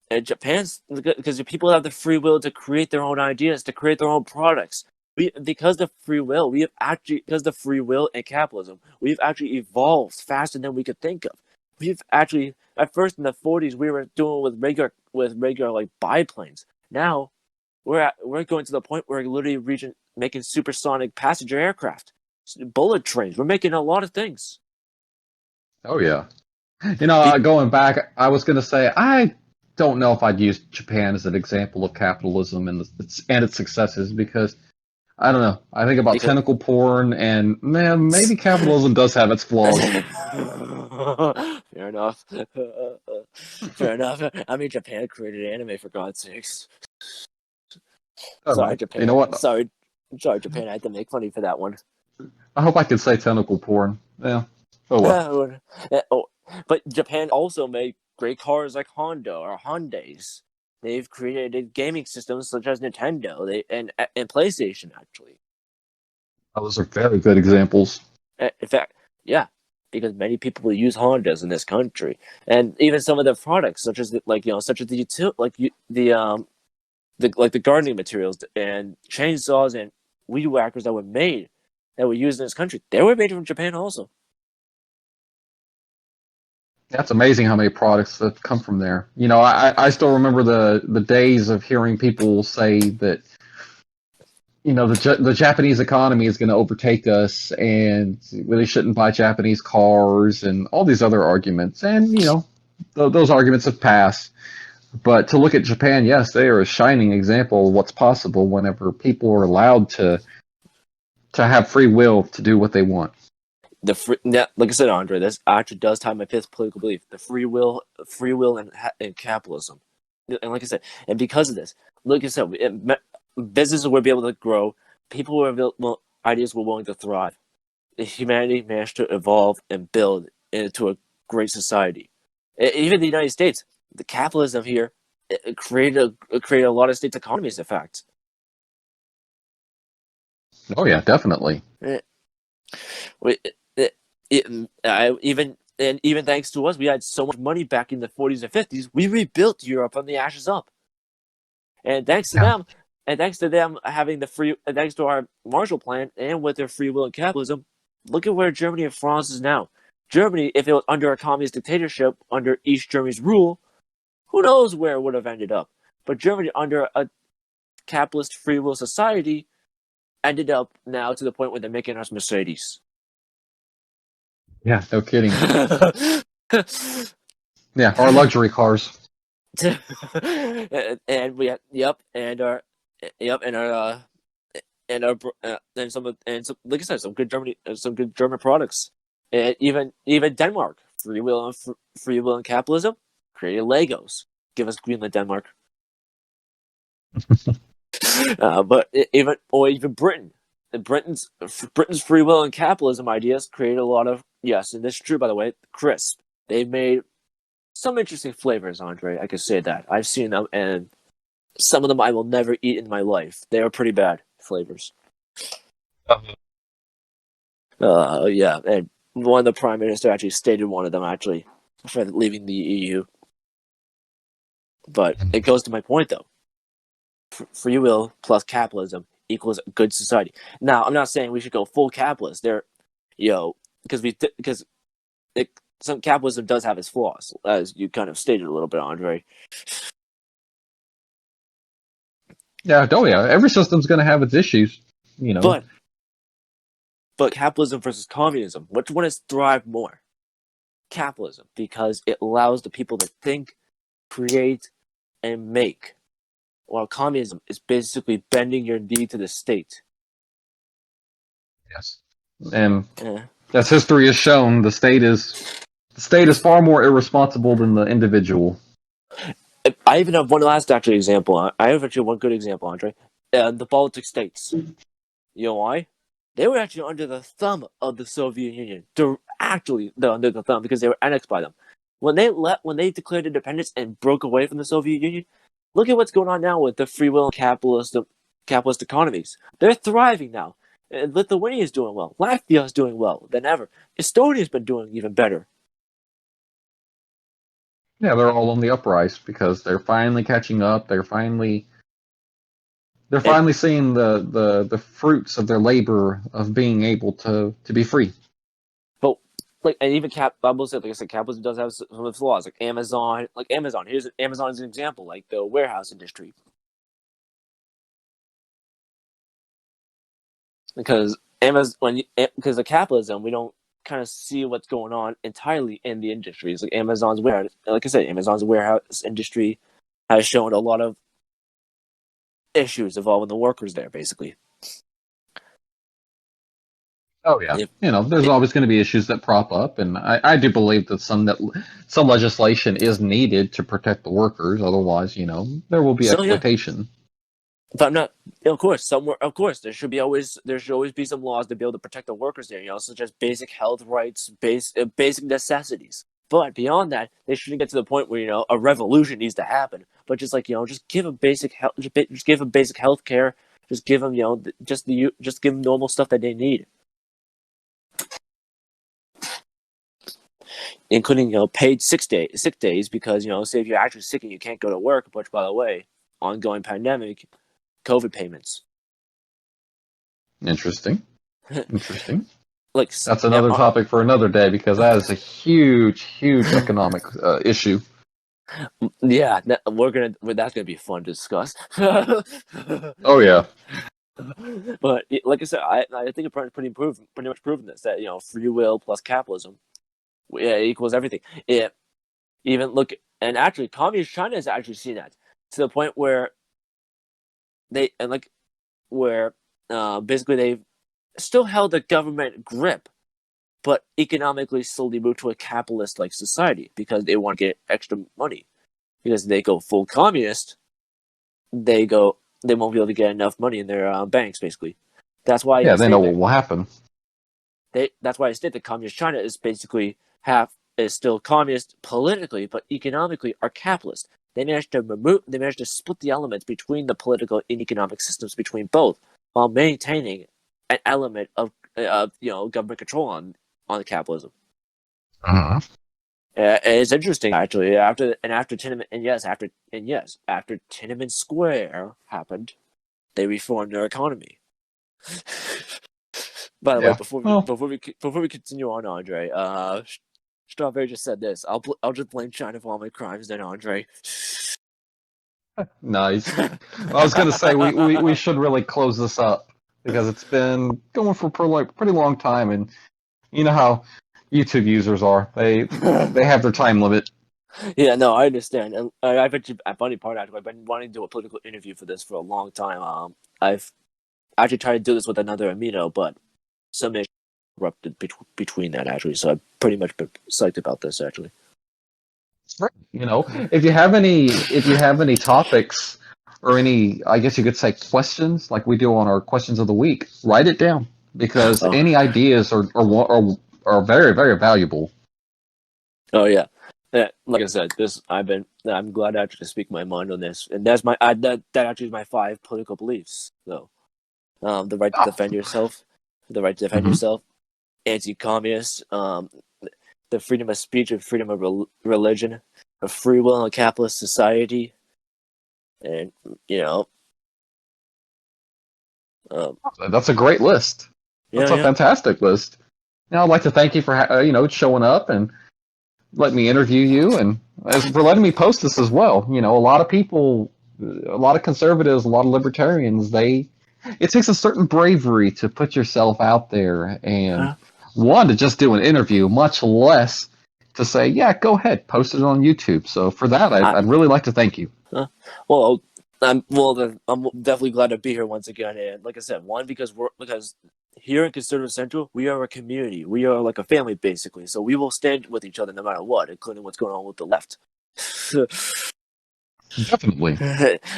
And Japan's, because people have the free will to create their own ideas, to create their own products. Because the free will and capitalism, we've actually evolved faster than we could think of. We've actually, at first in the 40s, we were doing with regular like biplanes. Now we're going to the point where we're literally making supersonic passenger aircraft, bullet trains. We're making a lot of things. Oh yeah. Going back, I was going to say, I don't know if I'd use Japan as an example of capitalism and its successes, because I don't know. I think about tentacle porn, and man, maybe capitalism does have its flaws. Fair enough. Fair enough. I mean, Japan created anime, for God's sakes. Sorry, Japan. You know what? Sorry, Japan. I had to make fun of you for that one. I hope I could say tentacle porn. Yeah. Oh well. But Japan also made great cars like Honda or Hyundais. They've created gaming systems such as Nintendo and PlayStation, actually. Those are very good examples. In fact, yeah, because many people will use Hondas in this country, and even some of their products, such as such as the gardening materials and chainsaws and weed whackers that were used in this country, they were made from Japan also. That's amazing how many products that come from there. I still remember the days of hearing people say that the Japanese economy is going to overtake us, and we shouldn't buy Japanese cars, and all these other arguments. And those arguments have passed. But to look at Japan, yes, they are a shining example of what's possible whenever people are allowed to have free will to do what they want. Like I said, Andre, this actually does tie my fifth political belief: the free will, and capitalism. And like I said, and because of this, like I said, businesses will be able to grow. Ideas were willing to thrive. Humanity managed to evolve and build into a great society. Even the United States, the capitalism here created a lot of states' economies. In fact. Oh yeah, definitely. Even thanks to us, we had so much money back in the 40s and 50s. We rebuilt Europe from the ashes up, and thanks to them having thanks to our Marshall Plan and with their free will and capitalism, look at where Germany and France is now. Germany, if it was under a communist dictatorship under East Germany's rule, who knows where it would have ended up? But Germany, under a capitalist free will society, ended up now to the point where they're making us Mercedes. Yeah, no kidding. Yeah, our luxury cars. And we like I said, some good German products. And even Denmark, free will and capitalism, created Legos. Give us Greenland, Denmark. But even Britain. Britain's free will and capitalism ideas created a lot of, yes, and this is true, by the way, crisp. They've made some interesting flavors, Andre. I can say that. I've seen them, and some of them I will never eat in my life. They are pretty bad flavors. Yeah, and one of the prime minister actually stated one of them, actually, for leaving the EU. But it goes to my point, though. Free will plus capitalism equals a good society. Now, I'm not saying we should go full capitalist. Because some capitalism does have its flaws, as you kind of stated a little bit, Andre. Yeah, every system's going to have its issues, But capitalism versus communism, which one has thrived more? Capitalism, because it allows the people to think, create, and make. While communism is basically bending your knee to the state. Yes, and as history has shown, the state is far more irresponsible than the individual. I even have one last example. I have actually one good example, Andre. The Baltic states. You know why? They were actually under the thumb of the Soviet Union. They're actually under the thumb because they were annexed by them. When they declared independence and broke away from the Soviet Union, look at what's going on now with the free will and capitalist economies. They're thriving now. And Lithuania is doing well. Latvia is doing well than ever. Estonia's been doing even better. Yeah, they're all on the uprise because they're finally catching up. They're finally seeing the fruits of their labor of being able to be free. But and even capitalism does have some of its flaws. Like Amazon. Amazon is an example. Like the warehouse industry. Because because of capitalism, we don't kind of see what's going on entirely in the industries. Like Amazon's warehouse, like I said, Amazon's warehouse industry has shown a lot of issues involving the workers there, basically. Oh yeah, there's always going to be issues that prop up, and I do believe that some legislation is needed to protect the workers. Otherwise, there will be exploitation. Yeah. But I'm not. Of course, there should always be some laws to be able to protect the workers there. Such as basic health rights, basic necessities. But beyond that, they shouldn't get to the point where a revolution needs to happen. But just just give them basic health, just give them basic health care. Just give them just give them normal stuff that they need, including paid sick days because say if you're actually sick and you can't go to work. Which, by the way, ongoing pandemic, COVID payments. Interesting. Like that's another topic for another day because that is a huge economic issue. Yeah, that's gonna be fun to discuss. Oh yeah. But like I said, I think it's pretty much proven this that free will plus capitalism equals everything. Actually, communist China has actually seen that to the point where basically they've still held the government grip, but economically slowly moved to a capitalist like society because they want to get extra money. Because they go full communist, they won't be able to get enough money in their banks. Basically, that's why. Yeah, they know what will happen. That's why I state that communist China is basically still communist politically, but economically are capitalist. They managed to split the elements between the political and economic systems between both, while maintaining an element of government control on the capitalism. Uh-huh. It's interesting actually. After Tiananmen Square happened, they reformed their economy. By the way, before we continue on, Andre, Strawberry just said this. I'll just blame China for all my crimes, then Andre. Nice. I was going to say we should really close this up because it's been going for a pretty long time, and you know how YouTube users are. They have their time limit. Yeah, no, I understand. And I bet you a funny part actually, I've been wanting to do a political interview for this for a long time. I've actually tried to do this with another Amino, but some issues erupted between that actually. So I've pretty much been psyched about this actually. If you have any topics or any, I guess you could say, questions like we do on our questions of the week, write it down because any ideas are very, very valuable. Oh yeah. Like I said, I'm glad to actually speak my mind on this, and that's that actually is my 5 political beliefs. So, the right to defend yourself, anti-communist, the freedom of speech and freedom of religion, a free will in a capitalist society, and that's a great list. That's a fantastic list. Now, I'd like to thank you for showing up and letting me interview you, and for letting me post this as well. A lot of people, a lot of conservatives, a lot of libertarians, it takes a certain bravery to put yourself out there and one, to just do an interview, much less to say, yeah, go ahead, post it on YouTube. So for that, I'd really like to thank you. I'm definitely glad to be here once again. And like I said, one, because here in Conservative Central, we are a community. We are like a family, basically. So we will stand with each other no matter what, including what's going on with the left. Definitely.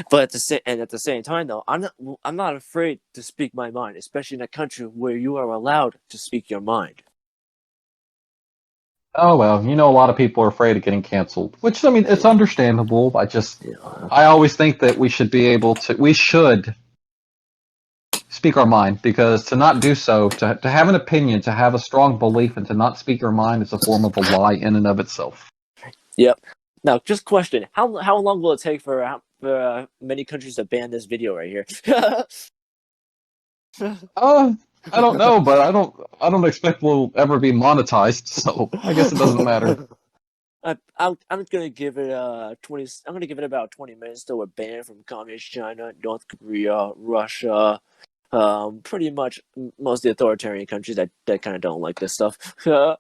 But at the same time, though, I'm not afraid to speak my mind, especially in a country where you are allowed to speak your mind. Oh, well, a lot of people are afraid of getting canceled, which, I mean, it's understandable. I always think that we should speak our mind, because to not do so, to have an opinion, to have a strong belief, and to not speak your mind is a form of a lie in and of itself. Yep. Now, just question: how long will it take for many countries to ban this video right here? I don't know, but I don't expect we'll ever be monetized, so I guess it doesn't matter. I'm gonna give it I'm gonna give it about 20 minutes till we're banned from communist China, North Korea, Russia, pretty much most of the authoritarian countries that kind of don't like this stuff. I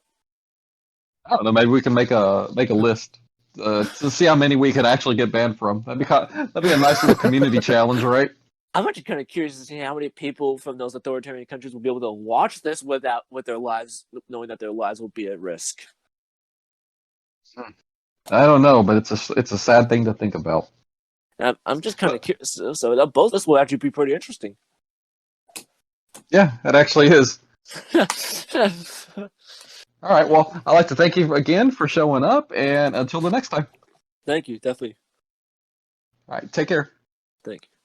don't know. Maybe we can make a list to see how many we could actually get banned from. That'd be a nice little community challenge, right? I'm actually kind of curious to see how many people from those authoritarian countries will be able to watch this with their lives, knowing that their lives will be at risk. I don't know, but it's a sad thing to think about. I'm just kind of curious. So both of this will actually be pretty interesting. Yeah, it actually is. All right. Well, I'd like to thank you again for showing up, and until the next time. Thank you. Definitely. All right. Take care. Thank you.